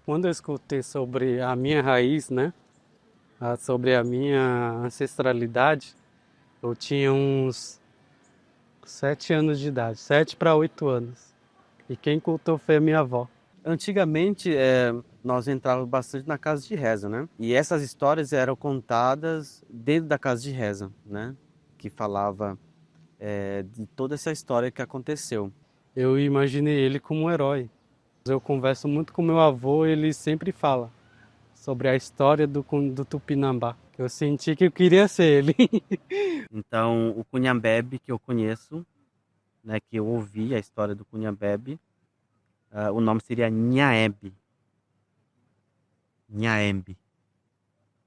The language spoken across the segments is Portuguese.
Quando eu escutei sobre a minha raiz, né? Sobre a minha ancestralidade, eu tinha uns 7 anos de idade, 7 para 8 anos. E quem contou foi a minha avó. Antigamente, nós entrávamos bastante na casa de reza, né? E essas histórias eram contadas dentro da casa de reza, né? Que falava de toda essa história que aconteceu. Eu imaginei ele como um herói. Eu converso muito com meu avô, ele sempre fala sobre a história do Tupinambá. Eu senti que eu queria ser ele. Então, o Cunhambebe que eu conheço, né? Que eu ouvi a história do Cunhambebe, o nome seria Nhaebe. Nhaembe,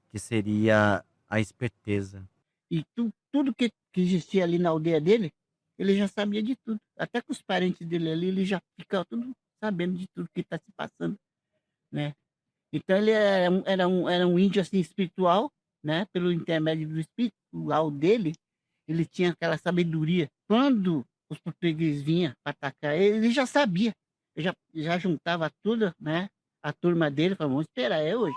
que seria a esperteza. E tudo que existia ali na aldeia dele, ele já sabia de tudo. Até com os parentes dele ali, ele já ficava tudo sabendo de tudo que está se passando, né? Então ele era um índio assim espiritual, né? Pelo intermédio do espiritual dele, ele tinha aquela sabedoria. Quando os portugueses vinham para atacar ele, ele já sabia. Ele já juntava tudo, né? A turma dele, falou, vamos esperar, é hoje.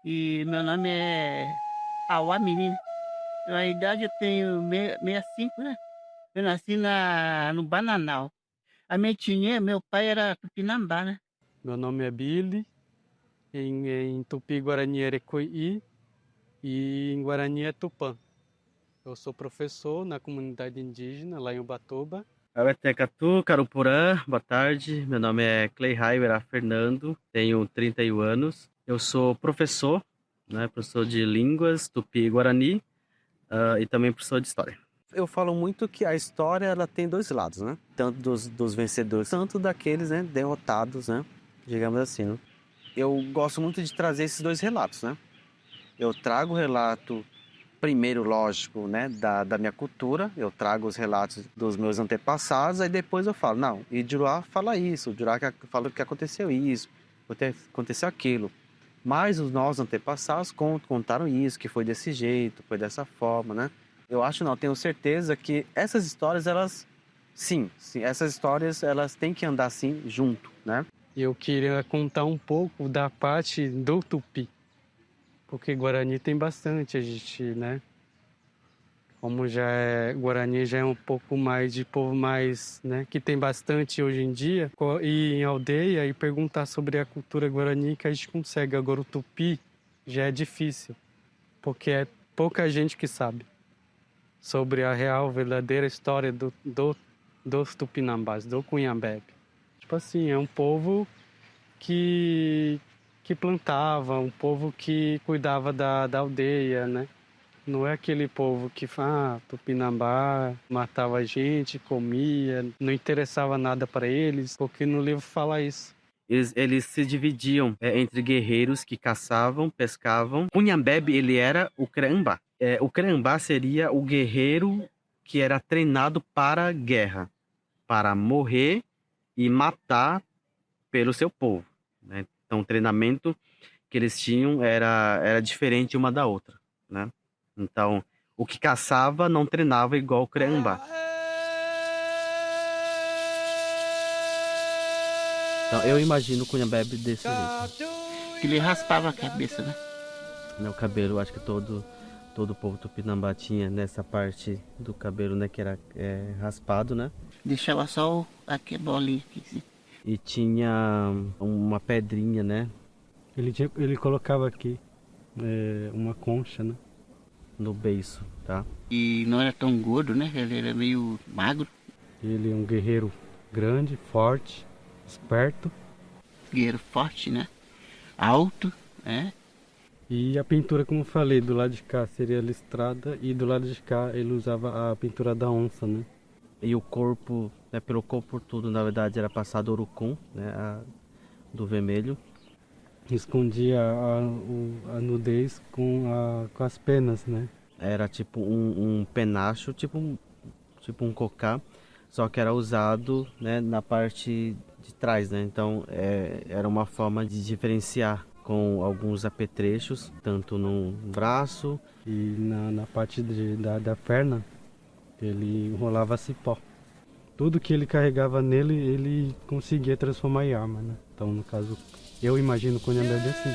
E meu nome é Auá Menina. Na idade eu tenho 65, né? Eu nasci no Bananal. A minha etnia, meu pai era Tupinambá, né? Meu nome é Billy, em Tupi-Guarani é Erecoí e em Guarani é Tupã. Eu sou professor na comunidade indígena lá em Ubatuba. Abetekatu, Carupurã, boa tarde. Meu nome é Clay Raivera Fernando, tenho 31 anos. Eu sou professor, né, professor de línguas tupi-guarani, e também professor de história. Eu falo muito que a história ela tem dois lados, né? Tanto dos vencedores, tanto daqueles, né, derrotados, né? Digamos assim, né? Eu gosto muito de trazer esses dois relatos, né? Eu trago o relato primeiro, lógico, né, da minha cultura, eu trago os relatos dos meus antepassados, aí depois eu falo, não, e Jurá fala isso, o Jurá fala que aconteceu isso, aconteceu aquilo. Mas os nossos antepassados contaram isso, que foi desse jeito, foi dessa forma, né? Eu acho, não, tenho certeza que essas histórias, elas, sim, essas histórias, elas têm que andar, sim, junto, né? Eu queria contar um pouco da parte do Tupi, porque Guarani tem bastante, a gente, né? Como Guarani já é um pouco mais de povo mais, né, que tem bastante hoje em dia, ir em aldeia e perguntar sobre a cultura Guarani que a gente consegue. Agora o Tupi já é difícil, porque é pouca gente que sabe sobre a real, verdadeira história dos Tupinambás, do Cunhambebe. Tipo assim, é um povo que, que plantava, um povo que cuidava da aldeia, né? Não é aquele povo que fala, Tupinambá matava a gente, comia, não interessava nada para eles, porque no livro fala isso. Eles se dividiam entre guerreiros que caçavam, pescavam. Cunhambebe, ele era o Creambá. O Creambá seria o guerreiro que era treinado para a guerra, para morrer e matar pelo seu povo, né? Então, o treinamento que eles tinham era diferente uma da outra, né? Então, o que caçava não treinava igual o Creambá. Então, eu imagino o Cunhambebe desse jeito. Que ele raspava a cabeça, né? Né, o cabelo, acho que todo o povo tupinambá tinha nessa parte do cabelo, né, que era raspado, né? Deixava só aqui a bolinha aqui, assim. E tinha uma pedrinha, né, Ele colocava aqui uma concha, né? no beiço, tá? E não era tão gordo, né? Ele era meio magro, Ele é um guerreiro grande, forte, esperto. guerreiro forte, né? Alto, né? E a pintura, como eu falei, do lado de cá seria listrada e do lado de cá ele usava a pintura da onça, né? E o corpo, né, pelo corpo todo, na verdade, era passado urucum, né, do vermelho. Escondia a nudez com as penas, né? Era tipo um penacho, tipo um cocá, só que era usado, né, na parte de trás, né? Então era uma forma de diferenciar com alguns apetrechos, tanto no braço. E na parte da perna Ele enrolava cipó. Tudo que ele carregava nele, ele conseguia transformar em arma, né? Então, no caso, eu imagino o Cunhambebe assim.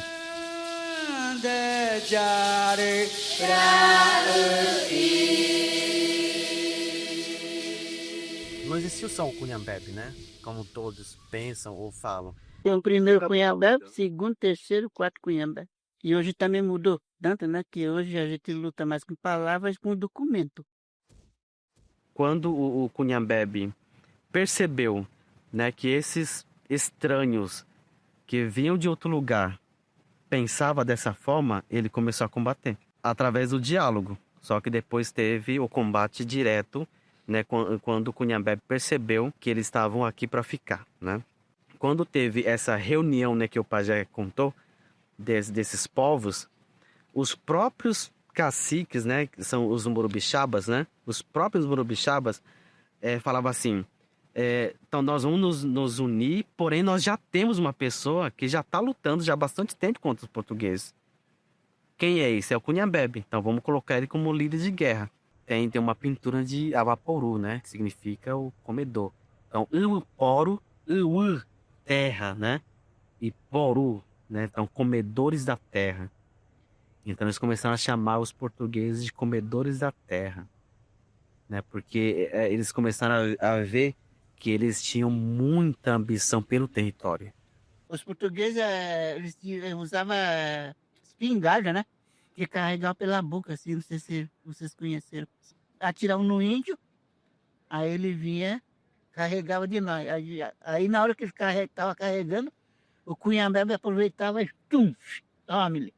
Não existia só o Cunhambebe, né? Como todos pensam ou falam. Tem o primeiro Cunhambebe, segundo, terceiro, quarto Cunhambebe. E hoje também mudou tanto, né? Que hoje a gente luta mais com palavras, com documento. Quando o Cunhambebe percebeu, né, que esses estranhos que vinham de outro lugar pensavam dessa forma, ele começou a combater através do diálogo. Só que depois teve o combate direto, né, quando o Cunhambebe percebeu que eles estavam aqui para ficar, né? Quando teve essa reunião, né, que o pajé contou, desses povos, os próprios caciques, né, que são os Morubixabas, né, os próprios Morubixabas falavam assim, então nós vamos nos unir, porém nós já temos uma pessoa que já está lutando já há bastante tempo contra os portugueses. Quem é esse? É o Cunhambebe. Então vamos colocar ele como líder de guerra. Tem uma pintura de Avaporu, né, que significa o comedor. Então, Uporu, terra, né, e Poru, né, então comedores da terra. Então eles começaram a chamar os portugueses de comedores da terra, né? Porque eles começaram a ver que eles tinham muita ambição pelo território. Os portugueses eles usavam espingarda, né? Que carregavam pela boca, assim, não sei se vocês conheceram. Atiravam no índio, aí ele vinha, carregava de nós. Aí na hora que ele estava carregando, o Cunhambebe aproveitava e tome-lhe.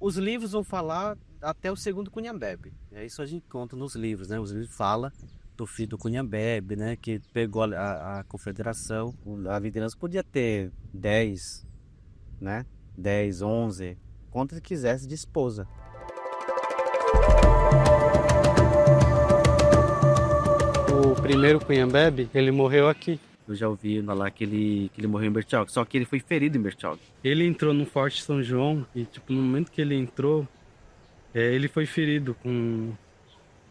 Os livros vão falar até o segundo Cunhambebe. Isso a gente conta nos livros, né? Os livros falam do filho do Cunhambebe, né? Que pegou a confederação. A liderança podia ter 10, né? 10, 11, quanto quisesse de esposa. O primeiro Cunhambebe, ele morreu aqui. Eu já ouvi falar que ele morreu em Bertioga, só que ele foi ferido em Bertioga. Ele entrou no Forte São João e, tipo, no momento que ele entrou, ele foi ferido com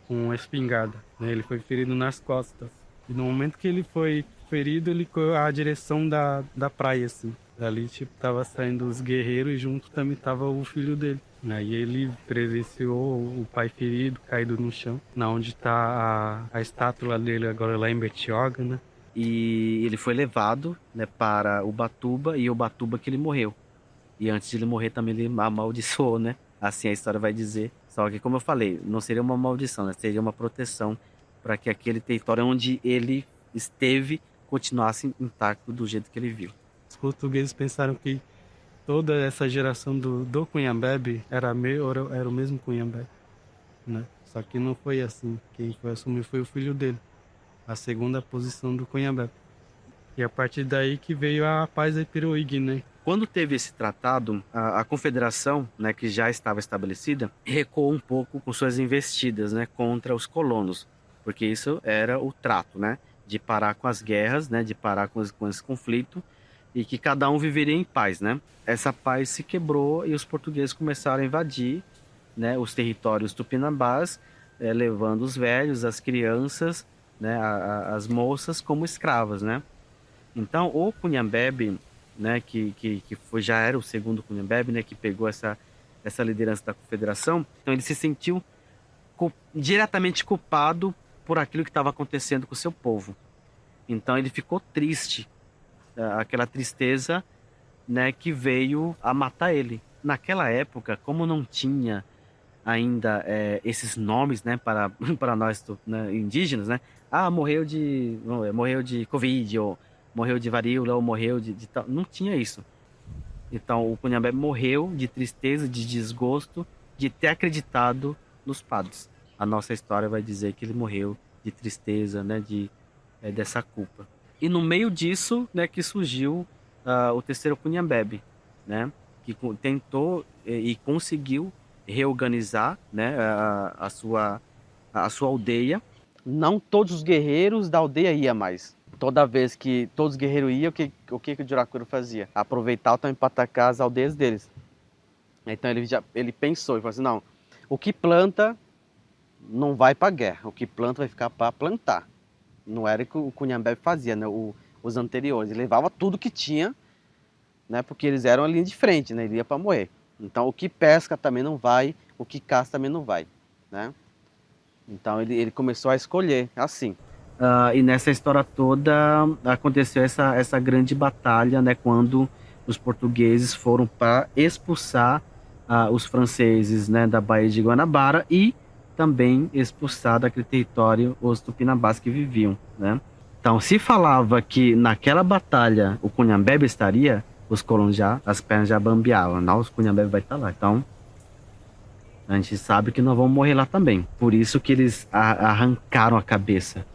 uma espingarda, né? Ele foi ferido nas costas. E no momento que ele foi ferido, ele correu a direção da praia, assim. Dali, tipo, tava saindo os guerreiros e junto também tava o filho dele. Aí ele presenciou o pai ferido, caído no chão, na onde tá a estátua dele agora lá em Bertioga, né? E ele foi levado, né, para Ubatuba, e Ubatuba que ele morreu. E antes de ele morrer também ele amaldiçoou, né? Assim a história vai dizer. Só que, como eu falei, não seria uma maldição, né? Seria uma proteção para que aquele território onde ele esteve continuasse intacto do jeito que ele viu. Os portugueses pensaram que toda essa geração do Cunhambebe era o mesmo Cunhambebe, né? Só que não foi assim. Quem foi assumir foi o filho dele, a segunda posição do Cunhambebe. E a partir daí que veio a paz da Ipiruígue, né? Quando teve esse tratado, a confederação, né, que já estava estabelecida, recuou um pouco com suas investidas, né, contra os colonos, porque isso era o trato, né, de parar com as guerras, né, de parar com esse conflito e que cada um viveria em paz, né? Essa paz se quebrou e os portugueses começaram a invadir, né, os territórios tupinambás, levando os velhos, as crianças, né, as moças como escravas, né? Então o Cunhambebe, né, que já era o segundo Cunhambebe, né, que pegou essa liderança da confederação, então ele se sentiu diretamente culpado por aquilo que estava acontecendo com o seu povo. Então ele ficou triste, aquela tristeza, né, que veio a matar ele. Naquela época, como não tinha ainda esses nomes, né, para nós, né, indígenas, né, morreu de Covid, ou morreu de varíola, ou morreu de tal. Não tinha isso. Então o Cunhambebe morreu de tristeza, de desgosto, de ter acreditado nos padres. A nossa história vai dizer que ele morreu de tristeza, né, dessa culpa. E no meio disso, né, que surgiu o terceiro Cunhambebe, né, que tentou e conseguiu reorganizar, né, a sua aldeia. Não todos os guerreiros da aldeia iam mais. Toda vez que todos os guerreiros iam, o que o Juracuru fazia? Aproveitar também para atacar as aldeias deles. Então ele pensou e falou assim, não, o que planta não vai para a guerra, o que planta vai ficar para plantar. Não era o que o Cunhambebe fazia, né? Os anteriores, ele levava tudo que tinha, né? Porque eles eram a linha de frente, né? Ele ia para morrer. Então o que pesca também não vai, o que caça também não vai, né? Então ele começou a escolher assim. E nessa história toda aconteceu essa grande batalha, né? Quando os portugueses foram para expulsar os franceses, né, da Baía de Guanabara e também expulsar daquele território os tupinambás que viviam, né? Então, se falava que naquela batalha o Cunhambebe estaria, os colonos as pernas já bambeavam, não, os Cunhambebe vai estar lá. Então, a gente sabe que nós vamos morrer lá também. Por isso que eles arrancaram a cabeça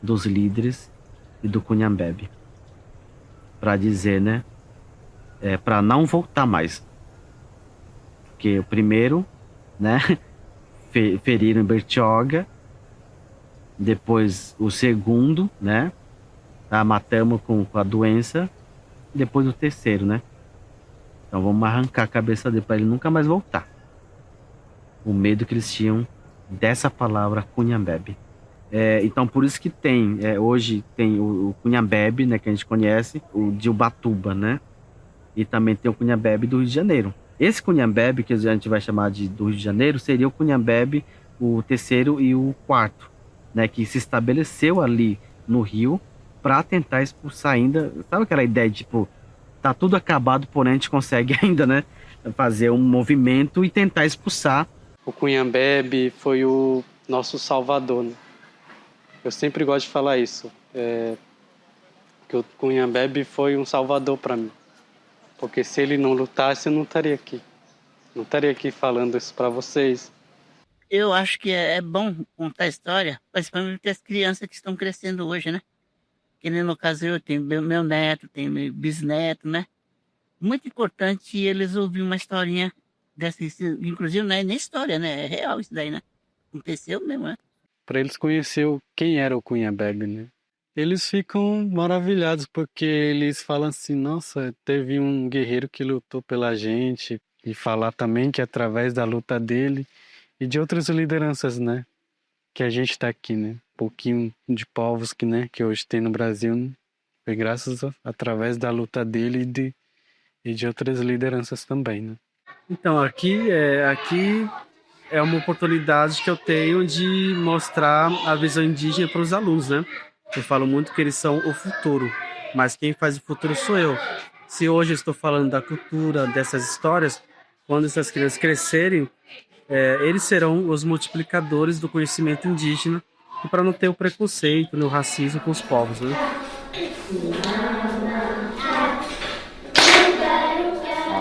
dos líderes e do Cunhambebe, para dizer, né, para não voltar mais. Porque o primeiro, né, feriram em Bertioga, depois o segundo, né, matamos com a doença, depois o terceiro, né. Então vamos arrancar a cabeça dele para ele nunca mais voltar. O medo que eles tinham dessa palavra Cunhambebe. Então por isso que tem, hoje tem o Cunhambebe, né, que a gente conhece, o de Ubatuba, né, e também tem o Cunhambebe do Rio de Janeiro. Esse Cunhambebe, que a gente vai chamar do Rio de Janeiro, seria o Cunhambebe, o terceiro e o quarto, né, que se estabeleceu ali no Rio para tentar expulsar ainda. Sabe aquela ideia de, tipo, tá tudo acabado, porém a gente consegue ainda, né, fazer um movimento e tentar expulsar. O Cunhambebe foi o nosso salvador, né? Eu sempre gosto de falar isso, que o Cunhambebe foi um salvador para mim. Porque se ele não lutasse, eu não estaria aqui. Não estaria aqui falando isso para vocês. Eu acho que é bom contar a história, principalmente para as crianças que estão crescendo hoje, né? Que nem no caso eu tenho meu neto, tenho meu bisneto, né? Muito importante eles ouvirem uma historinha dessa, inclusive não é nem história, né? É real isso daí, né? Aconteceu mesmo, né? Para eles conhecerem quem era o Cunhambebe, né? Eles ficam maravilhados porque eles falam assim, nossa, teve um guerreiro que lutou pela gente, e falar também que através da luta dele e de outras lideranças, né, que a gente está aqui, né, um pouquinho de povos que, né, que hoje tem no Brasil, né? Foi através da luta dele e de outras lideranças também, né? Então aqui é uma oportunidade que eu tenho de mostrar a visão indígena para os alunos, né? Eu falo muito que eles são o futuro, mas quem faz o futuro sou eu. Se hoje eu estou falando da cultura, dessas histórias, quando essas crianças crescerem, eles serão os multiplicadores do conhecimento indígena, e para não ter o preconceito, o racismo com os povos, né?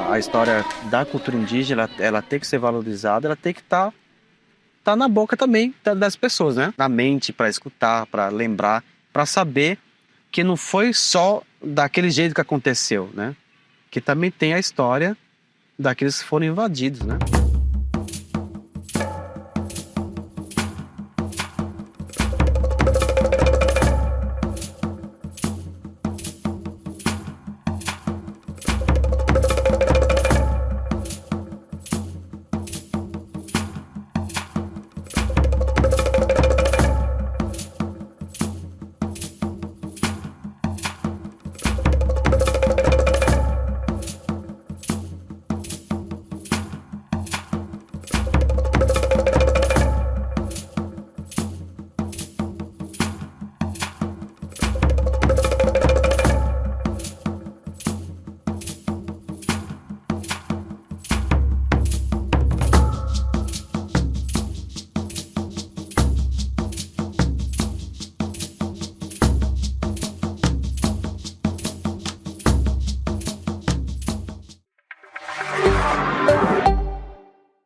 A história da cultura indígena, ela tem que ser valorizada, ela tem que estar na boca também das pessoas, né? Na mente, para escutar, para lembrar, para saber que não foi só daquele jeito que aconteceu, né? Que também tem a história daqueles que foram invadidos, né?